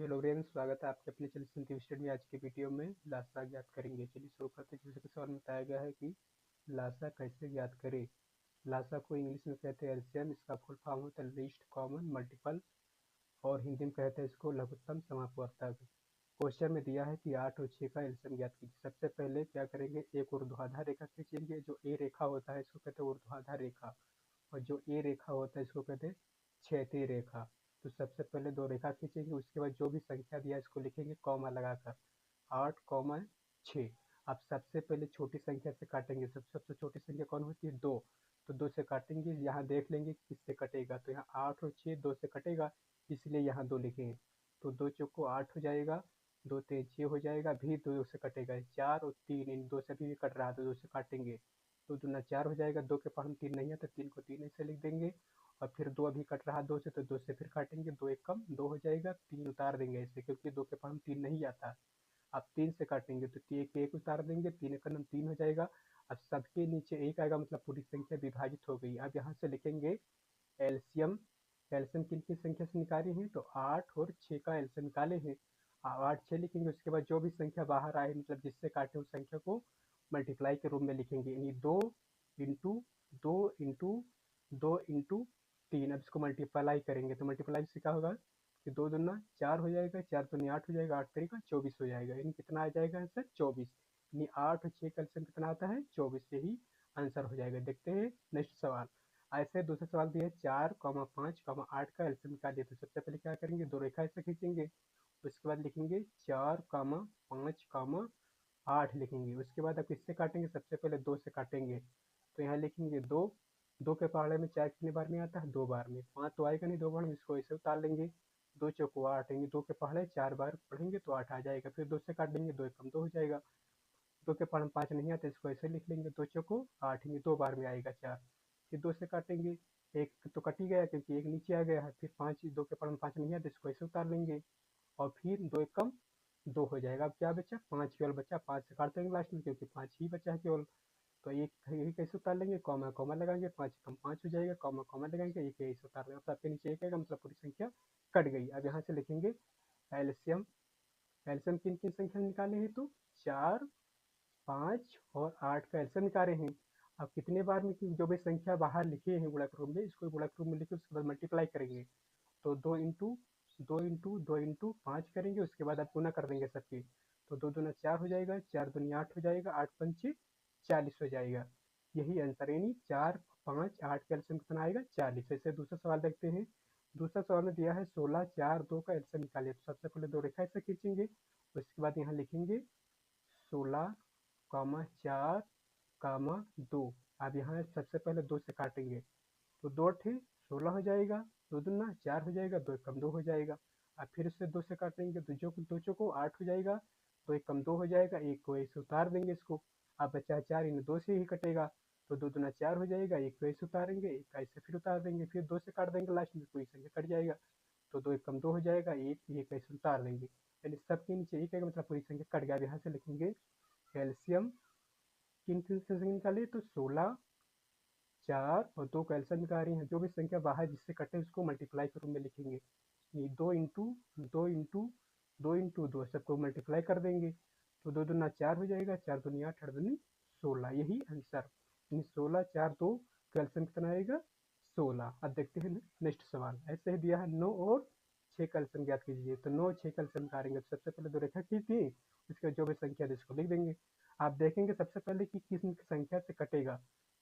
Hello friends, स्वागत है आपके अपने चलिए संतीव स्टडी में। आज के वीडियो में लासा ज्ञात करेंगे। चलिए शुरू करते हैं। जैसे कि सवाल में बताया गया है कि लासा कैसे ज्ञात करें। लासा को इंग्लिश में कहते हैं एलसीएम, इसका फुल फॉर्म होता है लीस्ट कॉमन मल्टीपल, और हिंदी में कहते हैं इसको लघुत्तम समापवर्तक। क्वेश्चन में दिया है कि 8 और 6 का एलसीएम ज्ञात कीजिए। सबसे पहले क्या करेंगे, एक ऊर्ध्वाधर रेखा खींचेंगे। जो ए रेखा होता है इसको कहते हैं ऊर्ध्वाधर रेखा, और जो ए रेखा होता है इसको कहते हैं क्षैतिज रेखा। तो सबसे पहले दो रेखा खींचेंगे, उसके बाद जो भी संख्या दिया है इसको लिखेंगे कॉमा लगाकर 8, 6। अब सबसे पहले छोटी संख्या से काटेंगे। सबसे छोटी संख्या कौन होती है, 2। तो 2 से काटेंगे, यहाँ देख लेंगे कि किससे कटेगा। तो यहाँ 8 और 6 2 से कटेगा, इसलिए यहाँ 2 लिखेंगे। तो 2 चौको 8 हो जाएगा, 2 3 6 हो जाएगा, भी 2 से कटेगा। 4 और 3 इन 2 से भी कट रहा है तो 2 से काटेंगे, तो दूना 4 हो जाएगा। 2 के पास हम 3 नहीं है तो 3 को 3 ऐसे लिख देंगे, और फिर 2 अभी कट रहा 2 से, तो 2 से फिर काटेंगे। 2 एक कम 2 हो जाएगा, 3 उतार देंगे ऐसे, क्योंकि 2 के पास हम 3 नहीं आता। अब 3 से काटेंगे तो 1 उतार देंगे, 3 एक नम 3 हो जाएगा। अब सबके नीचे 1 आएगा, मतलब पूरी संख्या विभाजित हो गई। अब यहाँ से लिखेंगे एलसीएम। एलसीएम किन किन संख्या से निकाले हैं, तो 8 और 6 का एलसीएम निकाले हैं। 8 6 लिखेंगे, उसके बाद जो भी संख्या बाहर आए, मतलब जिससे काटे उस संख्या को मल्टीप्लाई के रूप में लिखेंगे, यानी 2 इंटू 2 इंटू 2 इंटू 3। अब इसको मल्टीप्लाई करेंगे तो मल्टीप्लाई से क्या होगा कि 2 दूना 4 हो जाएगा, 4 दूनी 8 हो जाएगा, 8 तरीका 24 हो जाएगा। यानी कितना आ जाएगा आंसर, 24। यानी 8 और 6 का एलसीएम कितना आता है, 24। यही आंसर हो जाएगा। देखते हैं नेक्स्ट सवाल। ऐसे दूसरा सवाल दिया है 4, 5, 8 का एलसीएम निकालिए। तो सबसे पहले क्या करेंगे, दो रेखा ऐसे खींचेंगे, उसके बाद लिखेंगे 4, 5, 8 लिखेंगे। उसके बाद अब किससे काटेंगे, सबसे पहले 2 से काटेंगे। तो यहाँ लिखेंगे 2। 2 के पहाड़े में 4 कितने बार में आता है, 2 बार में। 5 तो आएगा नहीं 2 बार में, इसको ऐसे उतार लेंगे। 2 चौको 8, 2 के पहाड़े 4 बार पढ़ेंगे तो 8 आ जाएगा। फिर 2 से काट देंगे, 2 एकम 2 हो जाएगा। 2 के पहाड़े में 5 नहीं आता, इसको ऐसे लिख लेंगे। 2 चौको 8, 2 बार में आएगा 4। फिर 2 से काटेंगे, एक तो कट ही गया क्योंकि एक नीचे आ गया है। फिर 5, 2 के पहाड़े में 5 नहीं आता, इसको ऐसे उतार लेंगे, और फिर 2 एकम 2 हो जाएगा। अब क्या बचा, 5 केवल बचा। 5 से काट देंगे लास्ट में, क्योंकि 5 ही बचा है केवल। तो एक यही कैसे उतार लेंगे, कॉमा कॉमा लगाएंगे, 5 कम 5 हो जाएगा, कॉमा कॉमा लगाएंगे, एक ऐसे उतार लेंगे। अब सबके नीचे एक आएगा, मतलब पूरी संख्या कट गई। अब यहाँ से लिखेंगे एलसीएम। एलसीएम किन किन संख्या निकाले हैं, तो 4, 5 और 8 का एलसीएम निकाले हैं। अब कितने बार में जो भी संख्या बाहर लिखे हैं गुणक रूप में, इसको गुणक रूप में लिखे उसके बाद मल्टीप्लाई करेंगे। तो 2 इंटू 5 करेंगे, उसके बाद आप गुना कर देंगे सबके। तो 2 दूना 4 हो जाएगा, 4 दूनी 8 हो जाएगा, 8 पंचे 40 हो जाएगा। यही आंसर, यानी 4, 5, 8 का एलसीएम कितना आएगा, 40। ऐसे दूसरा सवाल देखते हैं। दूसरा सवाल में दिया है 16, 4, 2 का एलसीएम निकालिए। तो सबसे पहले दो रेखा ऐसे खींचेंगे, उसके बाद यहाँ लिखेंगे 16, 4, 2। अब यहाँ सबसे पहले 2 से काटेंगे, तो 2 थे 16 हो जाएगा, 2 दूना 4 हो जाएगा, 2 एकम 2 हो जाएगा। अब फिर उससे 2 से काटेंगे तो जो 2 चौको 8 हो जाएगा, 2 एकम 2 हो जाएगा, एक को ऐसे उतार देंगे इसको। अब बचा 4, इन 2 से ही कटेगा, तो 2 दूना 4 हो जाएगा, एक को ऐसे उतारेंगे, एक ऐसे फिर उतार देंगे, फिर 2 से काट देंगे, लास्ट में पूरी संख्या कट जाएगा। तो 2 एकम 2 हो जाएगा, एक ऐसे उतार देंगे, यानी सबके नीचे एक आएगा, मतलब पूरी संख्या कट गया। यहाँ से लिखेंगे कैल्शियम किन किन से निकाले, तो 16, 4 और 2 का एलसीएम निकाल रही हैं। जो भी संख्या बाहर जिससे कटे उसको मल्टीप्लाई के रूप में लिखेंगे। ये 2 इंटू 2 सबको मल्टीप्लाई कर देंगे, तो 2 दूना 4 हो जाएगा, 4 दूनी 8, 8 दूनी 16। यही आंसर, यानी 16, 4, 2 का एलसीएम कितना आएगा, 16। अब देखते हैं नेक्स्ट सवाल। ऐसे ही दिया है 9 और 6 का एलसीएम ज्ञात कीजिए। तो 9 और 6 का एलसीएम निकालेंगे। तो सबसे पहले दो रेखा खींची, उसके बाद जो भी संख्या है इसको लिख देंगे। आप देखेंगे सबसे पहले कि किस संख्या से कटेगा,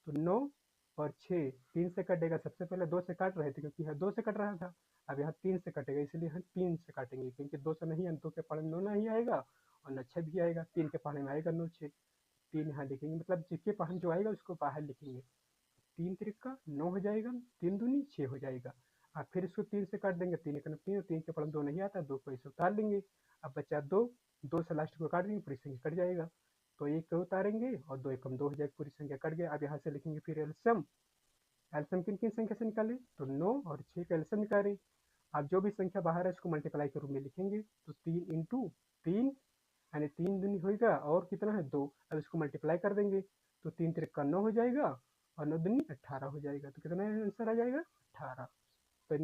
तो 9 और 6 3 से कटेगा। सबसे पहले 2 से काट रहे थे, क्योंकि यहाँ 2 से कट रहा था। अब यहाँ 3 से कटेगा, इसलिए हम 3 से काटेंगे, क्योंकि 2 से नहीं है, 2 के पढ़ने में 9 नहीं आएगा और न 6 भी आएगा, 3 के पढ़ने में आएगा 9 6। 3 यहाँ लिखेंगे, मतलब जिसके पढ़ने जो आएगा उसको बाहर लिखेंगे। 3 तिरका 9 हो जाएगा, 3 दूनी 6 हो जाएगा। अब फिर इसको 3 से काट देंगे, 3 एकम 3 और 3 के पढ़ने 2 नहीं आता, 2 को इसे उतार लेंगे। अब बचा 2, 2 से लास्ट को काट देंगे, पूरी संख्या कट जाएगा। तो 1 को उतारेंगे और 2 एकम 2 हो जाएगा, पूरी संख्या कट गया। अब यहाँ से लिखेंगे फिर एल्सियम। एल्सियम किन किन संख्या से निकाले, तो 9 और 6 का एल्सियम निकाले। अब जो भी संख्या बाहर है उसको मल्टीप्लाई के रूप में लिखेंगे। तो 3 इंटू 3, यानी 3 दूनी होगा और कितना है 2। अब इसको मल्टीप्लाई कर देंगे, तो 3 तिरका 9 हो जाएगा और 9 दूनी 18 हो जाएगा। तो कितना आंसर आ जाएगा, 18। तो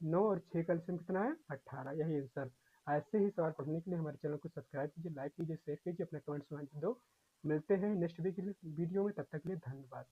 9 और 6 का एल्सियम कितना है, 18। यही आंसर। ऐसे ही सवाल पढ़ने के लिए हमारे चैनल को सब्सक्राइब कीजिए, लाइक कीजिए, शेयर कीजिए, अपने कमेंट्स में दो। मिलते हैं नेक्स्ट वीडियो में, तब तक के लिए धन्यवाद।